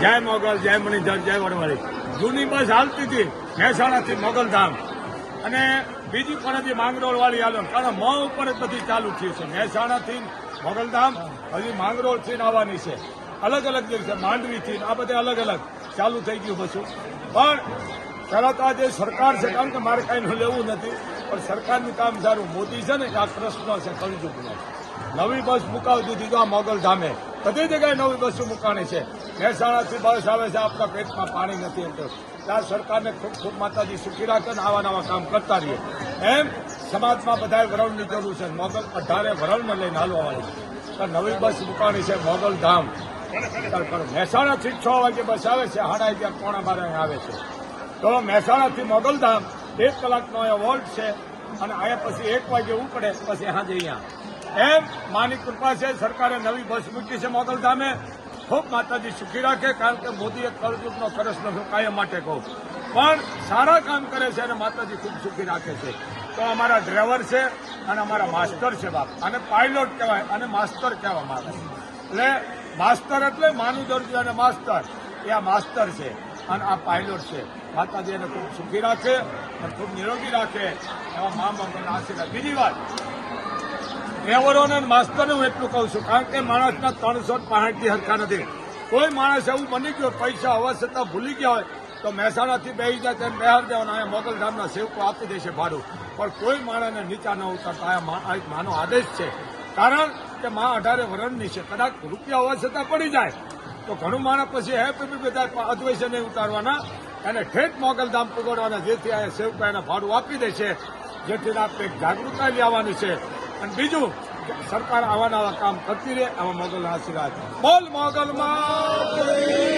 જય મોગલ, જય મણિધર, જય વડવાળી. જૂની બસ હાલતી હતી મહેસાણાથી મોગલધામ, અને બીજી પણ હજી માંગરોળ વાળી હાલો, કારણ મ ઉપર જ બધી ચાલુ થયું છે. મહેસાણાથી મોગલધામ હજી માંગરોળથી આવવાની છે, અલગ અલગ દિવસે માંડવીથી આ બધે અલગ અલગ ચાલુ થઈ ગયું બસો. પણ તરત આ જે સરકાર છે, કારણ કે મારે કાંઈ લેવું નથી, પણ સરકારનું કામ સારું. મોદી છે ને આ કૃષ્ણ છે કળજુગનો. નવી બસ મુકાવી દીધી આ મોગલધામે, બધી જગ્યાએ નવી બસો મુકાણી છે. મહેસાણાથી બસ આવે છે, આપણા પેટમાં પાણી નથી એમ તો ત્યાં સરકારને ખૂબ ખૂબ માતાજી સુખી રાખે ને આવા નવા કામ કરતા રહીએ. એમ સમાજમાં બધાએ વરણની જરૂર છે. મોગલ 18 વરણને લઈને હાલવાવાળી છે. નવી બસ મુકાણી છે મોગલધામ. મહેસાણાથી 6 વાગે બસ આવે છે, 11:30 પોણા 12 આવે છે. તો મહેસાણાથી મોગલધામ 1 કલાકનો અહીંયા વોલ્ટ છે, અને અહીંયા પછી 1 વાગે ઉપડે, પછી હાજે અહીંયા. એમ માની કૃપા છે, સરકારે નવી બસ મૂકી છે મોગલધામે. ખૂબ માતાજી સુખી રાખે, કારણ કે મોદીએ કળજુગનો કૃષ્ણ હું કાયમ માટે કહું, પણ સારા કામ કરે છે અને માતાજી ખૂબ સુખી રાખે છે. તો અમારા ડ્રાઈવર છે અને અમારા માસ્ટર છે બાપ, અને પાયલોટ કહેવાય અને માસ્ટર કહેવામાં આવે. એટલે માસ્ટર એટલે માનું દરજ્જો અને માસ્ટર, એ આ માસ્ટર છે અને આ પાયલોટ છે. માતાજી એને ખૂબ સુખી રાખે અને ખૂબ નિરોગી રાખે, એવા મા બાપના આશીર્વાદ. બીજી વાત, ડ્રાઈવરોને માસ્ટરને હું એટલું કહું છું, કારણ કે માણસના 365 હરખા નથી. કોઈ માણસ એવું બની ગયો પૈસા હોવા છતાં ભૂલી ગયા હોય તો મહેસાણાથી બેસી જાય તેમ બહાર દેવાના, અહીંયા મોગલધામના સેવકો આપી દેશે ભાડું. પણ કોઈ માણસને નીચા ન ઉતરતા, આ એક માનો આદેશ છે. કારણ કે માં 18 વરણની છે, કદાચ રૂપિયા હોવા છતાં પડી જાય તો ઘણું માણસ પછી બધા અદ્વૈસે નહીં ઉતારવાના, એને ઠેઠ મોગલધામ પગડવાના, જેથી આ સેવકો એને ભાડું આપી દે છે, જેથી આપણે જાગૃતતા લાવવાની છે. અને બીજું, સરકાર આવા નવા કામ કરતી રહે, આવા મોગલના આશીર્વાદ. બોલ મોગલમાં.